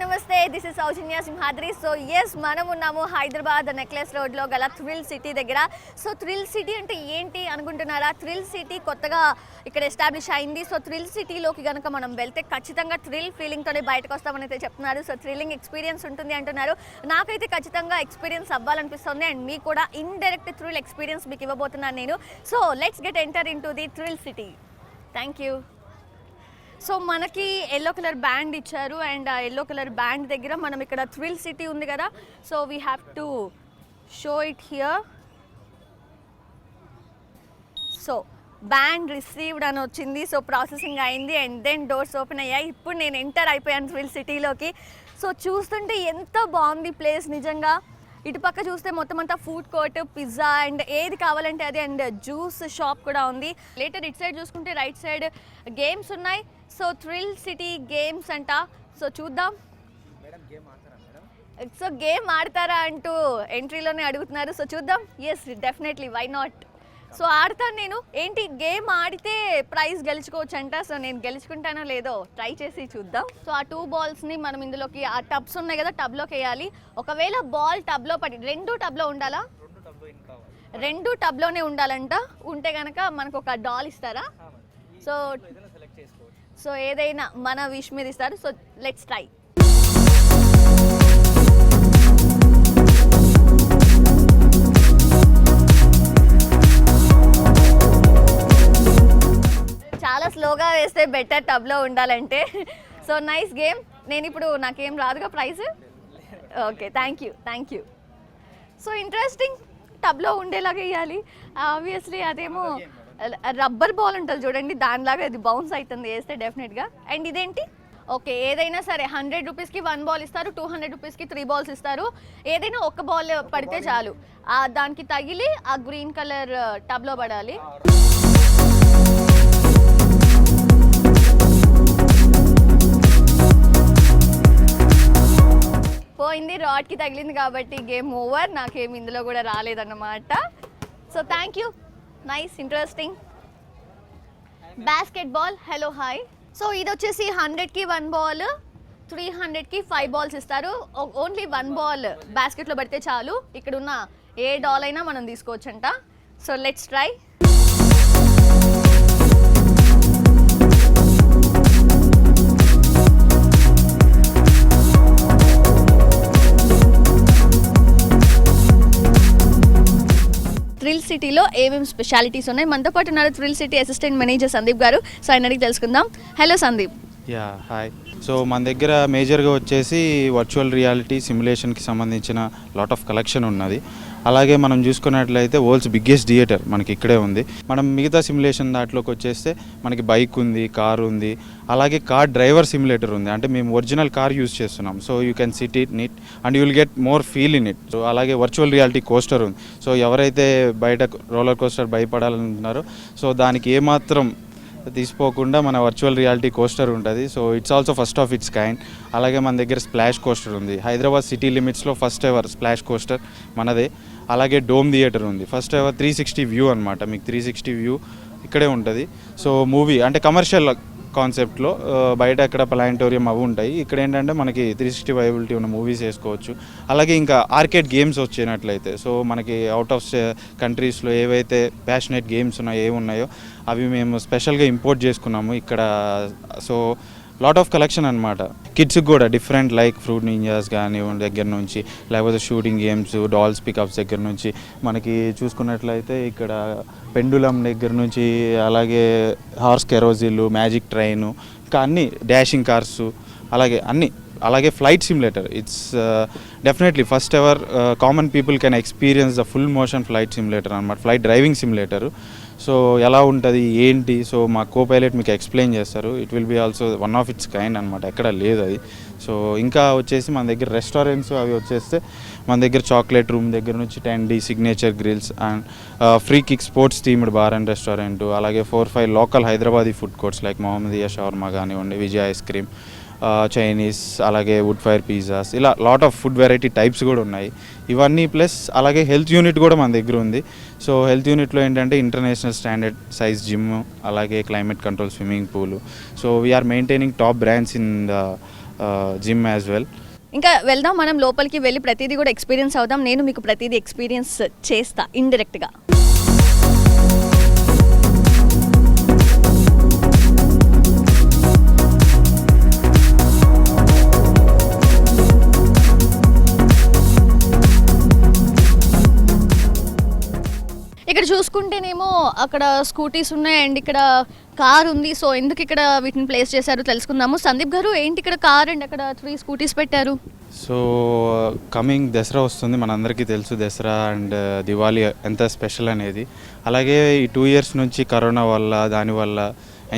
నమస్తే, this is Soujanya Simhadri. So yes, మనం ఉన్నాము హైదరాబాద్ నెక్లెస్ రోడ్లో గల థ్రిల్ సిటీ దగ్గర. సో థ్రిల్ సిటీ అంటే ఏంటి అనుకుంటున్నారా? థ్రిల్ సిటీ కొత్తగా ఇక్కడ ఎస్టాబ్లిష్ అయింది. సో థ్రిల్ సిటీలోకి కనుక మనం వెళ్తే ఖచ్చితంగా థ్రిల్ ఫీలింగ్తోనే బయటకు వస్తామని అయితే చెప్తున్నారు. సో థ్రిల్లింగ్ ఎక్స్పీరియన్స్ ఉంటుంది అంటున్నారు. నాకైతే ఖచ్చితంగా ఎక్స్పీరియన్స్ అవ్వాలనిపిస్తుంది అండ్ మీకు కూడా ఇండైరెక్ట్ థ్రిల్ ఎక్స్పీరియన్స్ మీకు ఇవ్వబోతున్నాను నేను. So let's get enter in to the thrill city. Thank you. So మనకి ఎల్లో కలర్ బ్యాండ్ ఇచ్చారు అండ్ ఆ ఎల్లో కలర్ బ్యాండ్ దగ్గర మనం ఇక్కడ థ్రిల్ సిటీ ఉంది కదా, so we have to show it here. So band received అని వచ్చింది. సో ప్రాసెసింగ్ అయింది అండ్ దెన్ డోర్స్ ఓపెన్ అయ్యాయి. ఇప్పుడు నేను ఎంటర్ అయిపోయాను థ్రిల్ సిటీలోకి. సో చూస్తుంటే ఎంత బాగుంది ప్లేస్ నిజంగా. ఇటుపక్క చూస్తే మొత్తం అంతా ఫుడ్ కోర్ట్, పిజ్జా అండ్ ఏది కావాలంటే అది అండ్ జ్యూస్ షాప్ కూడా ఉంది. లేటర్ ఇటు సైడ్ చూసుకుంటే రైట్ సైడ్ గేమ్స్ ఉన్నాయి. సో థ్రిల్ సిటీ గేమ్స్ అంట. సో చూద్దాం. సో గేమ్ ఆడతారా అంటూ ఎంట్రీలోనే అడుగుతున్నారు. సో చూద్దాం. Yes, definitely, why not. So ఆడతాను నేను. ఏంటి, గేమ్ ఆడితే ప్రైజ్ గెలుచుకోవచ్చు అంట. సో నేను గెలుచుకుంటానో లేదో ట్రై చేసి చూద్దాం. సో ఆ 2 balls-ని మనం ఇందులోకి, ఆ టబ్స్ ఉన్నాయి కదా, టబ్లోకి వేయాలి. ఒకవేళ బాల్ టబ్లో పడి, 2 టబ్లో ఉండాలా? 2 టబ్లోనే ఉండాలంట. ఉంటే కనుక మనకు ఒక డాల్ ఇస్తారా? సో ఏదైనా మన విష్ మీద ఇస్తారు. So let's try. చాలా స్లోగా వేస్తే బెటర్ టబ్లో ఉండాలంటే. So nice game. నేను ఇప్పుడు నాకేం రాదుగా prize. Okay, thank you. So interesting. టబ్లో ఉండేలాగా వేయాలి. ఆబ్వియస్లీ అదేమో రబ్బర్ బాల్ ఉంటుంది చూడండి, దానిలాగా ఇది బౌన్స్ అవుతుంది వేస్తే డెఫినెట్గా. అండ్ ఇదేంటి? ఓకే, ఏదైనా సరే 100 రూపీస్కి 1 ball ఇస్తారు, 200 రూపీస్కి 3 balls ఇస్తారు. ఏదైనా ఒక బాల్ పడితే చాలు, దానికి తగిలి ఆ గ్రీన్ కలర్ టబ్లో పడాలి. పోయింది, రాడ్కి తగిలింది కాబట్టి గేమ్ ఓవర్. నాకేమి ఇందులో కూడా రాలేదన్నమాట. So thank you. Nice, interesting. Basketball. Hello, hi. So ఇది వచ్చేసి 100కి 1 ball, 300కి 5 balls ఇస్తారు. ఓన్లీ 1 ball బాస్కెట్లో పడితే చాలు. ఇక్కడ ఉన్న ఏ డాల్ అయినా మనం తీసుకోవచ్చంట. So let's try. థ్రిల్ సిటీలో ఏమేమి స్పెషాలిటీస్ ఉన్నాయి? మనతో పాటు ఉన్నారు thrill city assistant manager Sandeep garu. So ఆయన అడిగి తెలుసుకుందాం. Hello Sandeep. Yeah, hi. So మన దగ్గర మేజర్గా వచ్చేసి వర్చువల్ రియాలిటీ సిమ్యులేషన్కి సంబంధించిన లాట్ ఆఫ్ కలెక్షన్ ఉన్నది. అలాగే మనం చూసుకున్నట్లయితే వరల్డ్స్ బిగ్గెస్ట్ థియేటర్ మనకి ఇక్కడే ఉంది. మనం మిగతా సిమ్యులేషన్ దాంట్లోకి వచ్చేస్తే మనకి బైక్ ఉంది, కార్ ఉంది, అలాగే కార్ డ్రైవర్ సిమ్యులేటర్ ఉంది. అంటే మేము ఒరిజినల్ కార్ యూజ్ చేస్తున్నాం. So you can SIT in it and you will get more feel in it. So అలాగే వర్చువల్ రియాలిటీ కోస్టర్ ఉంది. సో ఎవరైతే బయట రోలర్ కోస్టర్ భయపడాలనుకుంటున్నారో సో దానికి ఏమాత్రం తీసిపోకుండా మన వర్చువల్ రియాలిటీ కోస్టర్ ఉంటుంది. So it's also first of its kind. అలాగే మన దగ్గర స్ప్లాష్ కోస్టర్ ఉంది. హైదరాబాద్ సిటీ లిమిట్స్లో ఫస్ట్ ఎవర్ స్ప్లాష్ కోస్టర్ మనదే. అలాగే డోమ్ థియేటర్ ఉంది. ఫస్ట్ ఎవర్ 360 వ్యూ అనమాట. మీకు 360 వ్యూ ఇక్కడే ఉంటుంది. సో మూవీ అంటే కమర్షియల్ కాన్సెప్ట్లో బయట ఎక్కడ ప్లానిటోరియం అవి ఉంటాయి. ఇక్కడ ఏంటంటే మనకి 360 వైబిలిటీ ఉన్న మూవీస్ వేసుకోవచ్చు. అలాగే ఇంకా ఆర్కేడ్ గేమ్స్ వచ్చినట్లయితే సో మనకి అవుట్ ఆఫ్ కంట్రీస్లో ఏవైతే ప్యాషనేట్ గేమ్స్ ఉన్నాయో ఏవి ఉన్నాయో అవి మేము స్పెషల్గా ఇంపోర్ట్ చేసుకున్నాము ఇక్కడ. సో లాట్ ఆఫ్ కలెక్షన్ అనమాట. కిడ్స్కి కూడా డిఫరెంట్ లైక్ ఫ్రూట్ నింజాస్ కానీ దగ్గర నుంచి, లేకపోతే షూటింగ్ గేమ్స్, డాల్స్ పికప్స్ దగ్గర నుంచి మనకి చూసుకున్నట్లయితే ఇక్కడ పెండులం దగ్గర నుంచి, అలాగే హార్స్ కెరోజిల్, మ్యాజిక్ ట్రైను, ఇంకా అన్ని డాషింగ్ కార్సు, అలాగే అన్ని, అలాగే flight simulator. It's definitely first ever common people can experience the full motion flight simulator అనమాట. Flight driving simulator. సో ఎలా ఉంటుంది ఏంటి, సో మా కో పైలట్ మీకు ఎక్స్ప్లెయిన్ చేస్తారు. It will be also one of its kind అనమాట. ఎక్కడ లేదు అది. సో ఇంకా వచ్చేసి మన దగ్గర రెస్టారెంట్స్ అవి వచ్చేస్తే మన దగ్గర చాక్లెట్ రూమ్ దగ్గర నుంచి 10D signature grills and free kick sports themed bar and restaurant, అలాగే 4-5 local Hyderabadi food courts like Mohammadia shawarma కానివ్వండి, విజయ్ ఐస్ క్రీమ్, చైనీస్, అలాగే వుడ్ ఫైర్ పిజ్జాస్, ఇలా lot of food variety types కూడా ఉన్నాయి. ఇవన్నీ ప్లస్ అలాగే హెల్త్ యూనిట్ కూడా మన దగ్గర ఉంది. సో హెల్త్ యూనిట్లో ఏంటంటే ఇంటర్నేషనల్ స్టాండర్డ్ సైజ్ జిమ్, అలాగే climate control swimming pool. So we are maintaining top brands in the gym as well. ఇంకా వెళ్దాం, మనం లోపలికి వెళ్ళి ప్రతిదీ కూడా ఎక్స్పీరియన్స్ అవుదాం. నేను మీకు ప్రతిదీ ఎక్స్పీరియన్స్ చేస్తా ఇండైరెక్ట్గా. ఇక్కడ చూసుకుంటేనేమో అక్కడ స్కూటీస్ ఉన్నాయి అండ్ ఇక్కడ కార్ ఉంది. సో ఎందుకు ఇక్కడ వీటిని ప్లేస్ చేశారు తెలుసుకుందాము. సందీప్ గారు, ఏంటి ఇక్కడ కార్ అండ్ అక్కడ 3 స్కూటీస్ పెట్టారు? సో కమింగ్ దసరా వస్తుంది, మనందరికీ తెలుసు దసరా అండ్ దివాళీ ఎంత స్పెషల్ అనేది. అలాగే ఈ 2 ఇయర్స్ నుంచి కరోనా వల్ల దానివల్ల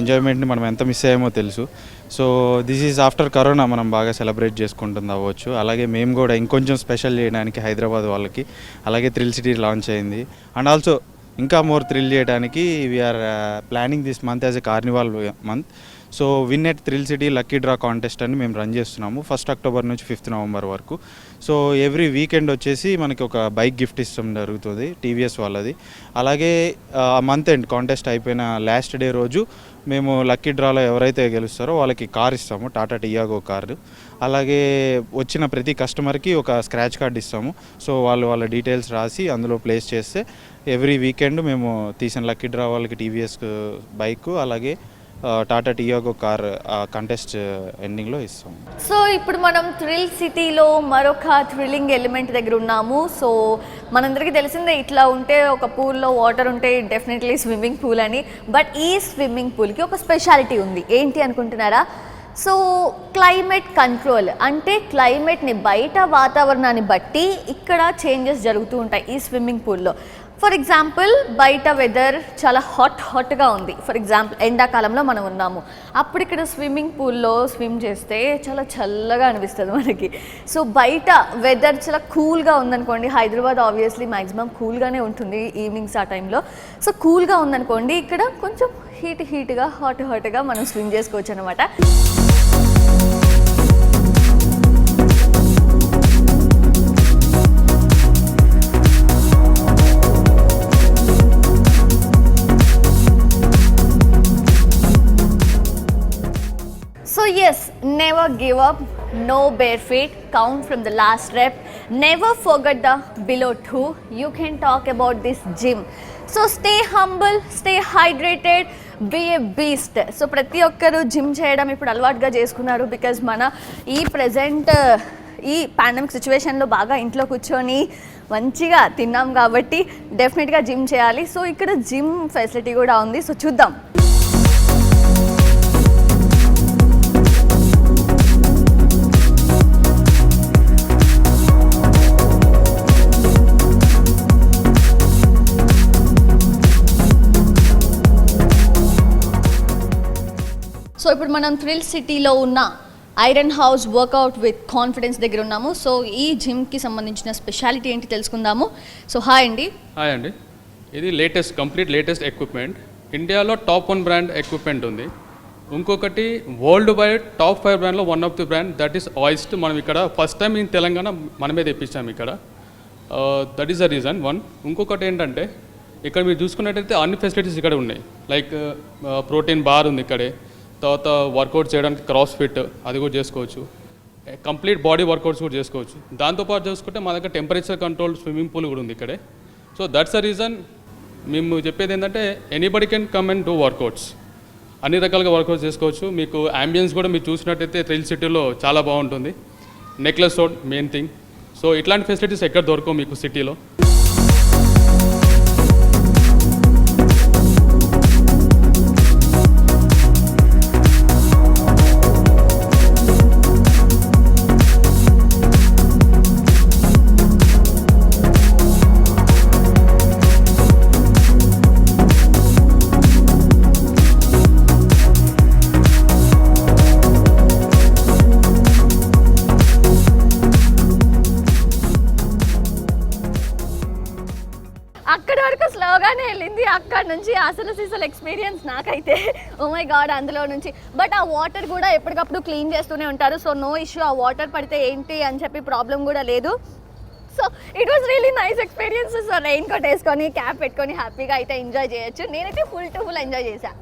ఎంజాయ్మెంట్ని మనం ఎంత మిస్ అయ్యామో తెలుసు. So this is after corona మనం బాగా సెలబ్రేట్ చేసుకుంటుంది అవ్వచ్చు. అలాగే మేము కూడా ఇంకొంచెం స్పెషల్ చేయడానికి హైదరాబాద్ వాళ్ళకి అలాగే థ్రిల్ సిటీ లాంచ్ అయింది. అండ్ ఆల్సో ఇంకా మోర్ థ్రిల్ చేయడానికి we are planning this month as a carnival month. So win at thrill city lucky draw contest అని మేము రన్ చేస్తున్నాము 1 అక్టోబర్ నుంచి 5 నవంబర్ వరకు. సో ఎవ్రీ వీకెండ్ వచ్చేసి మనకి ఒక బైక్ గిఫ్ట్ ఇష్టం జరుగుతుంది టీవీఎస్ వాళ్ళది. అలాగే మంత్ ఎండ్ కాంటెస్ట్ అయిపోయిన లాస్ట్ డే రోజు మేము లక్కీ డ్రాలో ఎవరైతే గెలుస్తారో వాళ్ళకి కార్ ఇస్తాము, టాటా టియాగో కారు. అలాగే వచ్చిన ప్రతి కస్టమర్కి ఒక స్క్రాచ్ కార్డ్ ఇస్తాము. సో వాళ్ళ డీటెయిల్స్ రాసి అందులో ప్లేస్ చేస్తే ఎవ్రీ వీకెండ్ మేము తీసిన లక్కీ డ్రా వాళ్ళకి టీవీఎస్ బైక్ అలాగే టాటా టియాగో కార్ కంటెస్ట్ ఎండింగ్లో ఇస్తాం. సో ఇప్పుడు మనం థ్రిల్ సిటీలో మరొక థ్రిల్లింగ్ ఎలిమెంట్ దగ్గర ఉన్నాము. సో మనందరికీ తెలిసిందే, ఇట్లా ఉంటే ఒక పూల్లో వాటర్ ఉంటే డెఫినెట్లీ స్విమ్మింగ్ పూల్ అని. బట్ ఈ స్విమ్మింగ్ పూల్కి ఒక స్పెషాలిటీ ఉంది. ఏంటి అనుకుంటున్నారా? సో క్లైమేట్ కంట్రోల్, అంటే క్లైమేట్ని బయట వాతావరణాన్ని బట్టి ఇక్కడ చేంజెస్ జరుగుతూ ఉంటాయి ఈ స్విమ్మింగ్ పూల్లో. ఫర్ ఎగ్జాంపుల్ బయట వెదర్ చాలా హాట్గా ఉంది. ఫర్ ఎగ్జాంపుల్ ఎండాకాలంలో మనం ఉన్నాము, అప్పుడు ఇక్కడ స్విమ్మింగ్ పూల్లో స్విమ్ చేస్తే చాలా చల్లగా అనిపిస్తుంది మనకి. సో బయట వెదర్ చాలా కూల్గా ఉందనుకోండి, హైదరాబాద్ ఆబ్వియస్లీ మ్యాక్సిమం కూల్గానే ఉంటుంది ఈవినింగ్స్ ఆ టైంలో. సో కూల్గా ఉందనుకోండి, ఇక్కడ కొంచెం హీట్గా హాట్గా మనం స్విమ్ చేసుకోవచ్చు అనమాట. So yes, never give up, no bare feet, count from the last rep, never forget the below 2. You can talk about this gym. So stay humble, stay hydrated, be a beast. So ప్రతి ఒక్కరు gym చేయడం ఇప్పుడు అలవాటుగా చేసుకున్నారు. Because మన ఈ present ఈ pandemic సిచ్యువేషన్లో బాగా ఇంట్లో కూర్చొని మంచిగా తిన్నాం కాబట్టి డెఫినెట్గా జిమ్ చేయాలి. సో ఇక్కడ జిమ్ ఫెసిలిటీ కూడా ఉంది. సో చూద్దాం. సో ఇప్పుడు మనం థ్రిల్ సిటీలో ఉన్న iron house workout with confidence దగ్గర ఉన్నాము. సో ఈ జిమ్కి సంబంధించిన స్పెషాలిటీ ఏంటి తెలుసుకుందాము. సో హాయ్ అండి. హాయ్ అండి. ఇది కంప్లీట్ లేటెస్ట్ ఎక్విప్మెంట్. ఇండియాలో టాప్ 1 బ్రాండ్ ఎక్విప్మెంట్ ఉంది. ఇంకొకటి వరల్డ్ వైడ్ టాప్ 5 బ్రాండ్లో 1 of the brand, that is Hoist. మనం ఇక్కడ ఫస్ట్ టైం ఇన్ తెలంగాణ మనమే తెప్పించాము ఇక్కడ. That is the reason 1. ఇంకొకటి ఏంటంటే ఇక్కడ మీరు చూసుకున్నట్టయితే అన్ని ఫెసిలిటీస్ ఇక్కడ ఉన్నాయి. లైక్ ప్రోటీన్ బార్ ఉంది ఇక్కడే, తర్వాత వర్కౌట్ చేయడానికి క్రాస్ ఫిట్ అది కూడా చేసుకోవచ్చు, కంప్లీట్ బాడీ వర్కౌట్స్ కూడా చేసుకోవచ్చు. దాంతోపాటు చూసుకుంటే మా దగ్గర టెంపరేచర్ కంట్రోల్ స్విమ్మింగ్ పూల్ కూడా ఉంది ఇక్కడే. సో దట్స్ ద రీజన్ మేము చెప్పేది ఏంటంటే anybody can come and do workouts. అన్ని రకాలుగా వర్కౌట్స్ చేసుకోవచ్చు. మీకు అంబియన్స్ కూడా మీరు చూసినట్టయితే థ్రిల్ సిటీలో చాలా బాగుంటుంది. Necklace road main thing. So ఇట్లాంటి ఫెసిలిటీస్ ఎక్కడ దొరకవు మీకు సిటీలో. అక్కడి వరకు స్లోగానే వెళ్ళింది, అక్కడ నుంచి అసలు ఎక్స్పీరియన్స్ నాకైతే ఓ మై గాడ్ అందులో నుంచి. బట్ ఆ వాటర్ కూడా ఎప్పటికప్పుడు క్లీన్ చేస్తూనే ఉంటారు. సో నో ఇష్యూ, ఆ వాటర్ పడితే ఏంటి అని చెప్పి ప్రాబ్లం కూడా లేదు. So it was really nice experience. So rain coat వేసుకొని క్యాప్ పెట్టుకొని హ్యాపీగా అయితే ఎంజాయ్ చేయొచ్చు. నేనైతే ఫుల్ ఎంజాయ్ చేశాను.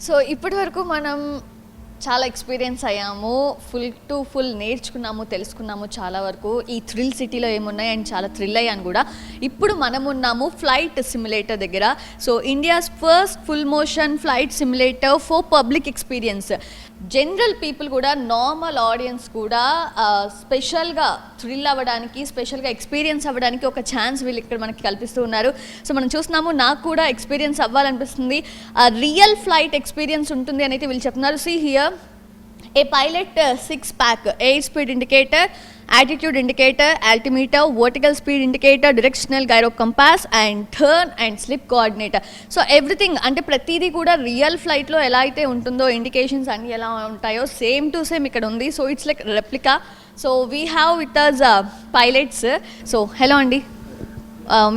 సో ఇప్పటి వరకు మనం చాలా ఎక్స్పీరియన్స్ అయ్యాము, ఫుల్ నేర్చుకున్నాము, తెలుసుకున్నాము చాలా వరకు ఈ థ్రిల్ సిటీలో ఏమున్నాయి అండ్ చాలా థ్రిల్ అయ్యాను కూడా. ఇప్పుడు మనం ఉన్నాము ఫ్లైట్ సిమ్యులేటర్ దగ్గర. So India's first full motion flight simulator for public experience. General people కూడా, నార్మల్ ఆడియన్స్ కూడా స్పెషల్గా థ్రిల్ అవ్వడానికి, స్పెషల్గా ఎక్స్పీరియన్స్ అవ్వడానికి ఒక ఛాన్స్ వీళ్ళు ఇక్కడ మనకి కల్పిస్తూ ఉన్నారు. సో మనం చూస్తున్నాము, నాకు కూడా ఎక్స్పీరియన్స్ అవ్వాలనిపిస్తుంది, రియల్ ఫ్లైట్ ఎక్స్పీరియన్స్ ఉంటుంది అని అయితే వీళ్ళు చెప్తున్నారు. See here a pilot 6-pack, air speed indicator, altitude indicator, altimeter, vertical speed indicator, directional gyro compass and turn and slip coordinator. So everything అంటే ప్రతిదీ కూడా రియల్ ఫ్లైట్లో ఎలా అయితే ఉంటుందో ఇండికేషన్స్ అన్నీ ఎలా ఉంటాయో సేమ్ టు సేమ్ ఇక్కడ ఉంది. So it's like replica. So we have with us pilots. So hello అండి,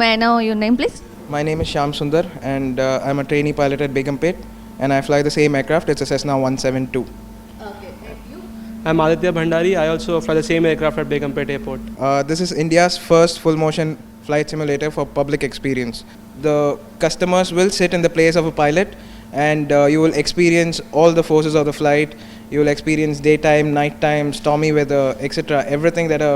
may I know your name please? My name is Shyam Sundar and I'm a trainee pilot at Begumpet and I fly the same aircraft. It's a Cessna 172. I'm Aditya Bhandari. I also fly the same aircraft at Begumpet Airport. This is India's first full motion flight simulator for public experience. The customers will sit in the place of a pilot and you will experience all the forces of the flight. You will experience daytime, nighttime, stormy weather, etc. Everything that a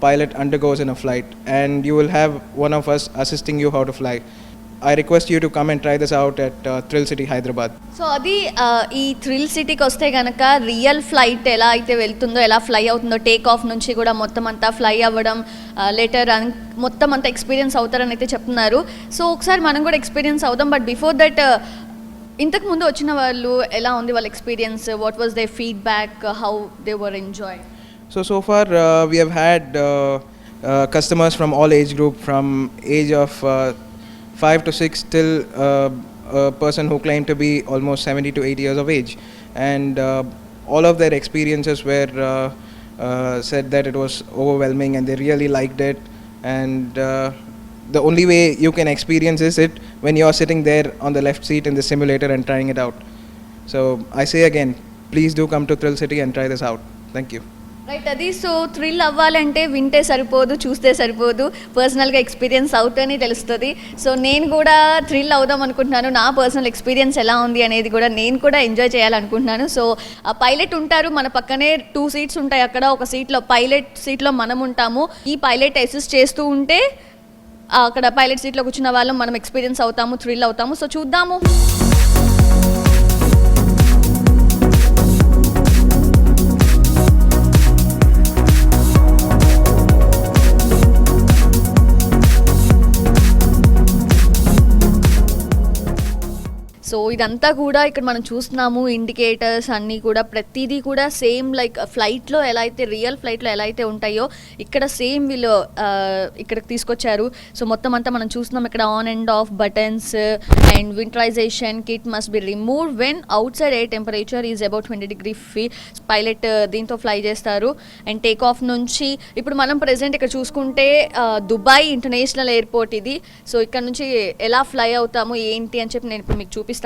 pilot undergoes in a flight, and you will have one of us assisting you how to fly. I request you to come and try this out at Thrill City, Hyderabad. So అది ఈ thrill సిటీకి వస్తే కనుక real flight ఎలా అయితే వెళ్తుందో, ఎలా fly అవుతుందో, టేక్ ఆఫ్ నుంచి కూడా మొత్తం అంతా ఫ్లై అవ్వడం, లేటర్ మొత్తం అంతా ఎక్స్పీరియన్స్ అవుతారని అయితే చెప్తున్నారు. సో ఒకసారి మనం కూడా ఎక్స్పీరియన్స్ అవుదాం. బట్ బిఫోర్ దట్, ఇంతకు ముందు వచ్చిన వాళ్ళు ఎలా ఉంది వాళ్ళ experience? What was they feedback? How they were enjoy? So far we have had customers from all age group, from age of 5 to 6 till a person who claimed to be almost 70 to 80 years of age, and all of their experiences were said that it was overwhelming and they really liked it, and the only way you can experience is it when you are sitting there on the left seat in the simulator and trying it out. So I say again, please do come to Thrill City and try this out. Thank you. Right, అది. So thrill అవ్వాలంటే వింటే సరిపోదు, చూస్తే సరిపోదు, పర్సనల్గా experience అవుతేనే తెలుస్తుంది. So నేను కూడా థ్రిల్ అవుదాం అనుకుంటున్నాను. నా పర్సనల్ ఎక్స్పీరియన్స్ ఎలా ఉంది అనేది కూడా నేను కూడా ఎంజాయ్ చేయాలనుకుంటున్నాను. సో ఆ పైలట్ ఉంటారు, మన పక్కనే 2 seats ఉంటాయి. అక్కడ ఒక సీట్లో పైలట్ సీట్లో మనం ఉంటాము. ఈ పైలట్ అసిస్ట్ చేస్తూ ఉంటే అక్కడ పైలట్ సీట్లో కూర్చున్న వాళ్ళం మనం ఎక్స్పీరియన్స్ అవుతాము, థ్రిల్ అవుతాము. సో చూద్దాము. సో ఇదంతా కూడా ఇక్కడ మనం చూస్తున్నాము, ఇండికేటర్స్ అన్నీ కూడా ప్రతిదీ కూడా సేమ్ లైక్ ఫ్లైట్లో ఎలా అయితే, రియల్ ఫ్లైట్లో ఎలా అయితే ఉంటాయో ఇక్కడ సేమ్ వీళ్ళు ఇక్కడికి తీసుకొచ్చారు. సో మొత్తం అంతా మనం చూస్తున్నాం ఇక్కడ on and off buttons and winterization kit must be remove when outside air temperature is about 20 degrees F. Pilot దీంతో ఫ్లై చేస్తారు. అండ్ టేక్ ఆఫ్ నుంచి ఇప్పుడు మనం ప్రెజెంట్ ఇక్కడ చూసుకుంటే దుబాయ్ ఇంటర్నేషనల్ ఎయిర్పోర్ట్ ఇది. సో ఇక్కడ నుంచి ఎలా ఫ్లై అవుతాము ఏంటి అని చెప్పి నేను ఇప్పుడు మీకు చూపిస్తాను.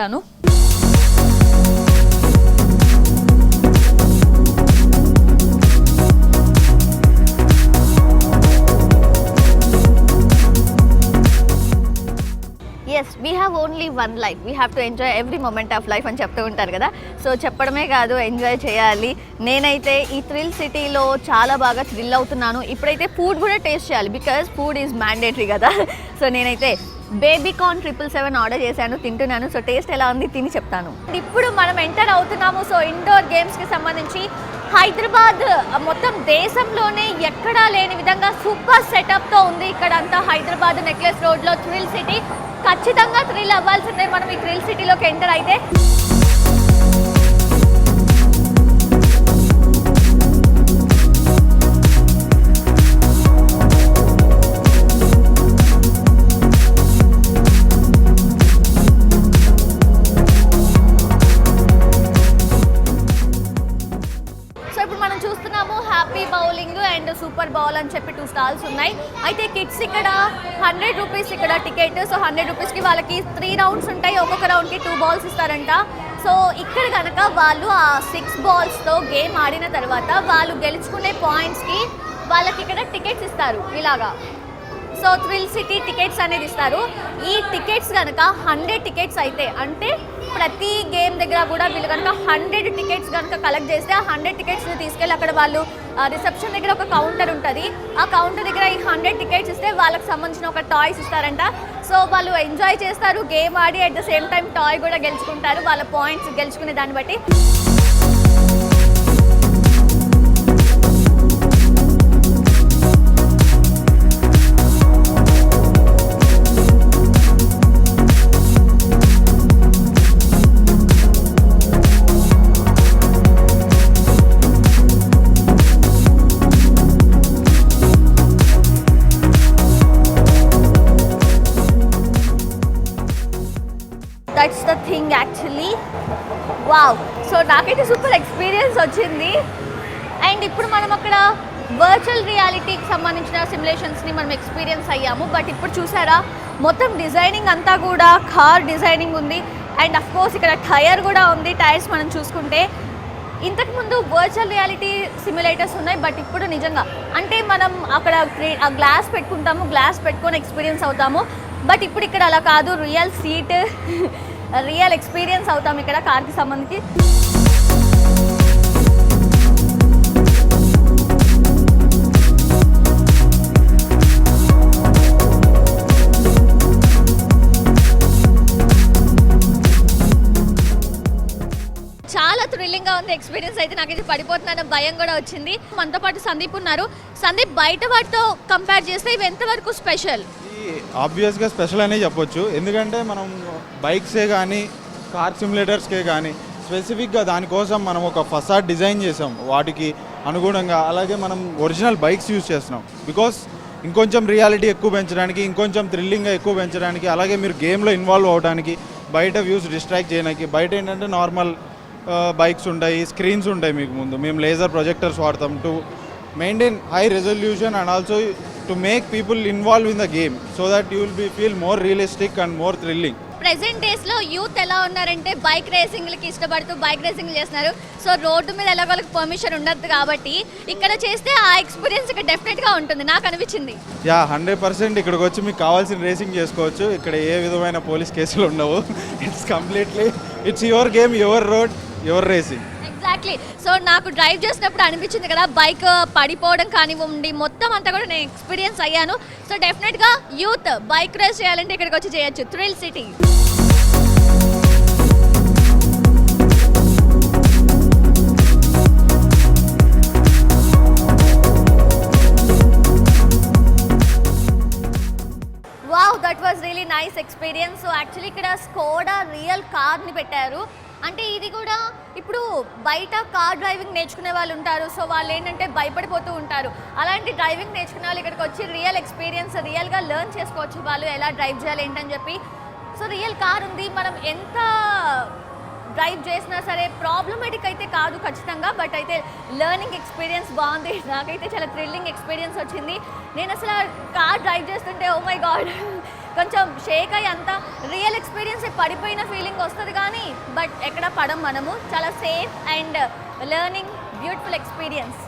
Yes, we have only one life, we have to enjoy every moment of life అని చెప్తూ ఉంటారు కదా. సో చెప్పడమే కాదు, ఎంజాయ్ చేయాలి. నేనైతే ఈ థ్రిల్ సిటీలో చాలా బాగా థ్రిల్ అవుతున్నాను. ఇప్పుడైతే ఫుడ్ కూడా టేస్ట్ చేయాలి, బికాజ్ ఫుడ్ ఈజ్ మ్యాండేటరీ కదా. సో నేనైతే బేబీకార్న్ 777 ఆర్డర్ చేశాను, తింటున్నాను. సో టేస్ట్ ఎలా ఉంది తిని చెప్తాను. ఇప్పుడు మనం ఎంటర్ అవుతున్నాము. సో ఇండోర్ గేమ్స్కి సంబంధించి హైదరాబాద్ మొత్తం దేశంలోనే ఎక్కడా లేని విధంగా సూపర్ సెటప్తో ఉంది ఇక్కడంతా. హైదరాబాద్ నెక్లెస్ రోడ్లో థ్రిల్ సిటీ. ఖచ్చితంగా థ్రిల్ అవ్వాల్సిందే మనం ఈ థ్రిల్ సిటీలోకి ఎంటర్ అయితే. సూపర్ బౌల్ అని చెప్పి 2 stalls ఉన్నాయి. అయితే కిడ్స్ ఇక్కడ 100 రూపీస్ ఇక్కడ టికెట్. సో 100 రూపీస్కి వాళ్ళకి 3 rounds ఉంటాయి. ఒక్కొక్క రౌండ్కి 2 balls ఇస్తారంట. సో ఇక్కడ కనుక వాళ్ళు ఆ 6 balls-తో గేమ్ ఆడిన తర్వాత వాళ్ళు గెలుచుకునే పాయింట్స్కి వాళ్ళకి ఇక్కడ టికెట్స్ ఇస్తారు ఇలాగా. సో థ్రిల్ సిటీ టికెట్స్ అనేది ఇస్తారు. ఈ టికెట్స్ కనుక 100 టికెట్స్ అయితే అంటే ప్రతి గేమ్ దగ్గర కూడా వీళ్ళు కనుక 100 టికెట్స్ కనుక కలెక్ట్ చేస్తే ఆ 100 టికెట్స్ని తీసుకెళ్ళి అక్కడ వాళ్ళు రిసెప్షన్ దగ్గర ఒక కౌంటర్ ఉంటుంది. ఆ కౌంటర్ దగ్గర ఈ 100 టికెట్స్ ఇస్తే వాళ్ళకి సంబంధించిన ఒక టాయ్స్ ఇస్తారంట. సో వాళ్ళు ఎంజాయ్ చేస్తారు, game Audi at the same time toy కూడా గెలుచుకుంటారు వాళ్ళ పాయింట్స్ గెలుచుకునే దాన్ని బట్టి. That's the thing actually. Wow, so నాకైతే సూపర్ ఎక్స్పీరియన్స్ వచ్చింది. అండ్ ఇప్పుడు మనం అక్కడ వర్చువల్ రియాలిటీకి సంబంధించిన సిమ్యులేషన్స్ని మనం ఎక్స్పీరియన్స్ అయ్యాము. బట్ ఇప్పుడు చూసారా మొత్తం డిజైనింగ్ అంతా కూడా కార్ డిజైనింగ్ ఉంది. అండ్ అఫ్ కోర్స్ ఇక్కడ టైర్ కూడా ఉంది. టైర్స్ మనం చూసుకుంటే ఇంతకుముందు వర్చువల్ రియాలిటీ సిమ్యులేటర్స్ ఉన్నాయి, బట్ ఇప్పుడు నిజంగా అంటే మనం అక్కడ ఆ గ్లాస్ పెట్టుకుంటాము, గ్లాస్ పెట్టుకొని ఎక్స్పీరియన్స్ అవుతాము. బట్ ఇప్పుడు ఇక్కడ అలా కాదు, రియల్ సీట్ రియల్ ఎక్స్పీరియన్స్ అవుతాం ఇక్కడ కార్కి సంబంధించి. చాలా థ్రిల్లింగ్గా ఉంది ఎక్స్పీరియన్స్ అయితే. నాకైతే పడిపోతున్నాను, భయం కూడా వచ్చింది. మనతో పాటు సందీప్ ఉన్నారు. సందీప్, బయట వాటితో కంపేర్ చేస్తే ఇవి ఎంతవరకు స్పెషల్? ఆబ్వియస్గా స్పెషల్ అనే చెప్పొచ్చు. ఎందుకంటే మనం బైక్సే కానీ కార్ సిమ్యులేటర్స్కే కానీ స్పెసిఫిక్గా దానికోసం మనం ఒక ఫసాడ్ డిజైన్ చేసాం వాటికి అనుగుణంగా. అలాగే మనం ఒరిజినల్ బైక్స్ యూజ్ చేస్తున్నాం బికాస్ ఇంకొంచెం రియాలిటీ ఎక్కువ పెంచడానికి, ఇంకొంచెం థ్రిల్లింగ్గా ఎక్కువ పెంచడానికి, అలాగే మీరు గేమ్లో ఇన్వాల్వ్ అవ్వడానికి, బయట వ్యూస్ డిస్ట్రాక్ట్ చేయడానికి. బయట ఏంటంటే నార్మల్ బైక్స్ ఉంటాయి, స్క్రీన్స్ ఉంటాయి మీకు ముందు. మేము లేజర్ ప్రొజెక్టర్స్ వాడతాం to maintain high resolution and also to make people involve in the game so that you will be feel more realistic and more thrilling. Present డేస్లో యూత్ ఎలా ఉన్నారంటే bike రేసింగ్లకి ఇష్టపడుతూ బైక్ రేసింగ్ చేస్తున్నారు. So road మీద ఎలాగోళ్ళకి permission ఉండదు కాబట్టి ఇక్కడ చేస్తే ఆ ఎక్స్పీరియన్స్ ఇక్కడ డెఫినెట్గా ఉంటుంది నాకు అనిపించింది. 100% ఇక్కడికి వచ్చి మీకు కావాల్సిన రేసింగ్ చేసుకోవచ్చు. ఇక్కడ ఏ విధమైన పోలీస్ కేసులు ఉండవు. It's completely it's your game, your road, your racing. Exactly. So నాకు డ్రైవ్ చేసినప్పుడు అనిపించింది కదా, బైక్ పడిపోవడం కానివ్వండి మొత్తం అంతా కూడా నేను ఎక్స్పీరియన్స్ అయ్యాను. సో డెఫినెట్గా యూత్ బైక్ రేస్ చేయాలంటే ఇక్కడికి వచ్చి చేయొచ్చు. Thrill city. Wow, that was really nice experience. So actually ఇక్కడ స్కోడా రియల్ కార్ని పెట్టారు. అంటే ఇది కూడా ఇప్పుడు బయట కార్ డ్రైవింగ్ నేర్చుకునే వాళ్ళు ఉంటారు. సో వాళ్ళు ఏంటంటే భయపడిపోతూ ఉంటారు. అలాంటి డ్రైవింగ్ నేర్చుకునే వాళ్ళు ఇక్కడికి వచ్చి రియల్ ఎక్స్పీరియన్స్ రియల్గా లెర్న్ చేసుకోవచ్చు వాళ్ళు ఎలా డ్రైవ్ చేయాలి ఏంటని చెప్పి. సో రియల్ కార్ ఉంది, మనం ఎంత డ్రైవ్ చేసినా సరే ప్రాబ్లమేటిక్ అయితే కాదు ఖచ్చితంగా. బట్ అయితే లెర్నింగ్ ఎక్స్పీరియన్స్ బాగుంది. నాకైతే చాలా థ్రిల్లింగ్ ఎక్స్పీరియన్స్ వచ్చింది. నేను అసలు కార్ డ్రైవ్ చేస్తుంటే ఓ మై గాడ్ కొంచెం షేక్ అయ్యి అంతా రియల్ ఎక్స్పీరియన్స్ పడిపోయిన ఫీలింగ్ వస్తుంది కానీ బట్ ఎక్కడ పడం మనము. చాలా safe and learning beautiful experience.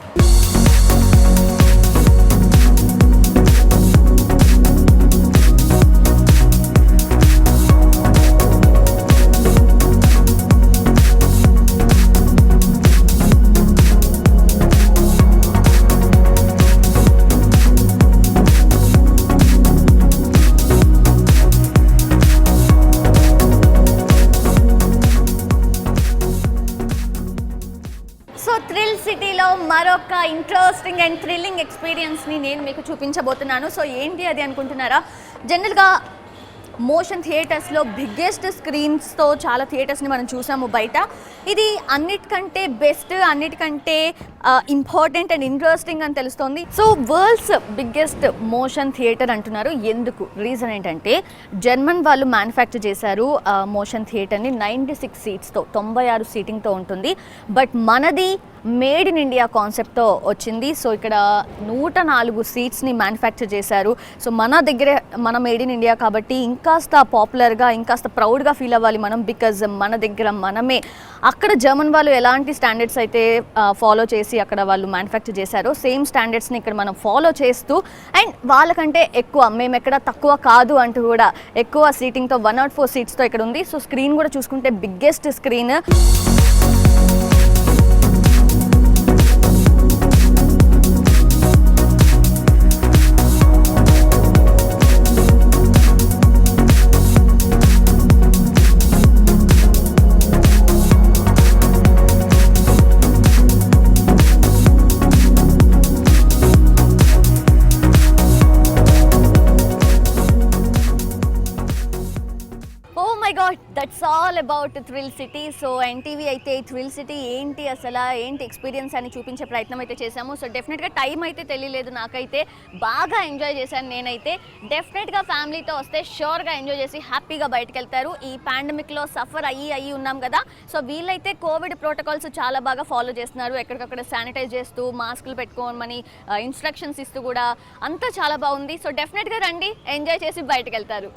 So thrill సిటీలో మరొక ఇంట్రెస్టింగ్ అండ్ థ్రిల్లింగ్ ఎక్స్పీరియన్స్ని నేను మీకు చూపించబోతున్నాను. సో ఏంటి అది అనుకుంటున్నారా? జనరల్గా మోషన్ థియేటర్స్లో బిగ్గెస్ట్ స్క్రీన్స్తో చాలా థియేటర్స్ని మనం చూసాము బయట. ఇది అన్నిటికంటే బెస్ట్, అన్నిటికంటే ఇంపార్టెంట్ అండ్ ఇంట్రెస్టింగ్ అని తెలుస్తోంది. So world's biggest motion theatre అంటున్నారు. ఎందుకు? రీజన్ ఏంటంటే జర్మన్ వాళ్ళు మ్యానుఫ్యాక్చర్ చేశారు మోషన్ థియేటర్ని. 96 సీట్స్తో 96 సీటింగ్తో ఉంటుంది. బట్ మనది మేడ్ ఇన్ ఇండియా కాన్సెప్ట్తో వచ్చింది. సో ఇక్కడ 104 సీట్స్ని మ్యానుఫ్యాక్చర్ చేశారు. సో మన దగ్గరే మన మేడ్ ఇన్ ఇండియా కాబట్టి ఇంకాస్త పాపులర్గా ఇంకాస్త ప్రౌడ్గా ఫీల్ అవ్వాలి మనం, బికాజ్ మన దగ్గర మనమే. అక్కడ జర్మన్ వాళ్ళు ఎలాంటి స్టాండర్డ్స్ అయితే ఫాలో చేసి అక్కడ వాళ్ళు మ్యానుఫ్యాక్చర్ చేశారో సేమ్ స్టాండర్డ్స్ని ఇక్కడ మనం ఫాలో చేస్తూ అండ్ వాళ్ళకంటే ఎక్కువ మేము ఎక్కడ తక్కువ కాదు అంటూ కూడా ఎక్కువ సీటింగ్తో 104 సీట్స్తో ఇక్కడ ఉంది. సో స్క్రీన్ కూడా చూసుకుంటే biggest screen. That's all about thrill city. So NTV అయితే థ్రిల్ సిటీ ఏంటి అసలు ఏంటి ఎక్స్పీరియన్స్ అని చూపించే ప్రయత్నం అయితే చేశాము. సో డెఫినెట్గా టైం అయితే తెలియలేదు నాకైతే, బాగా ఎంజాయ్ చేశాను నేనైతే. డెఫినెట్గా ఫ్యామిలీతో వస్తే షూర్గా ఎంజాయ్ చేసి హ్యాపీగా బయటకు వెళ్తారు. ఈ పాండమిక్లో సఫర్ అయ్యి ఉన్నాం కదా, సో వీళ్ళైతే కోవిడ్ ప్రోటోకాల్స్ చాలా బాగా ఫాలో చేస్తున్నారు. ఎక్కడికక్కడ శానిటైజ్ చేస్తూ మాస్కులు పెట్టుకోమని ఇన్స్ట్రక్షన్స్ ఇస్తూ కూడా అంతా చాలా బాగుంది. సో డెఫినెట్గా రండి, ఎంజాయ్ చేసి బయటకు వెళ్తారు.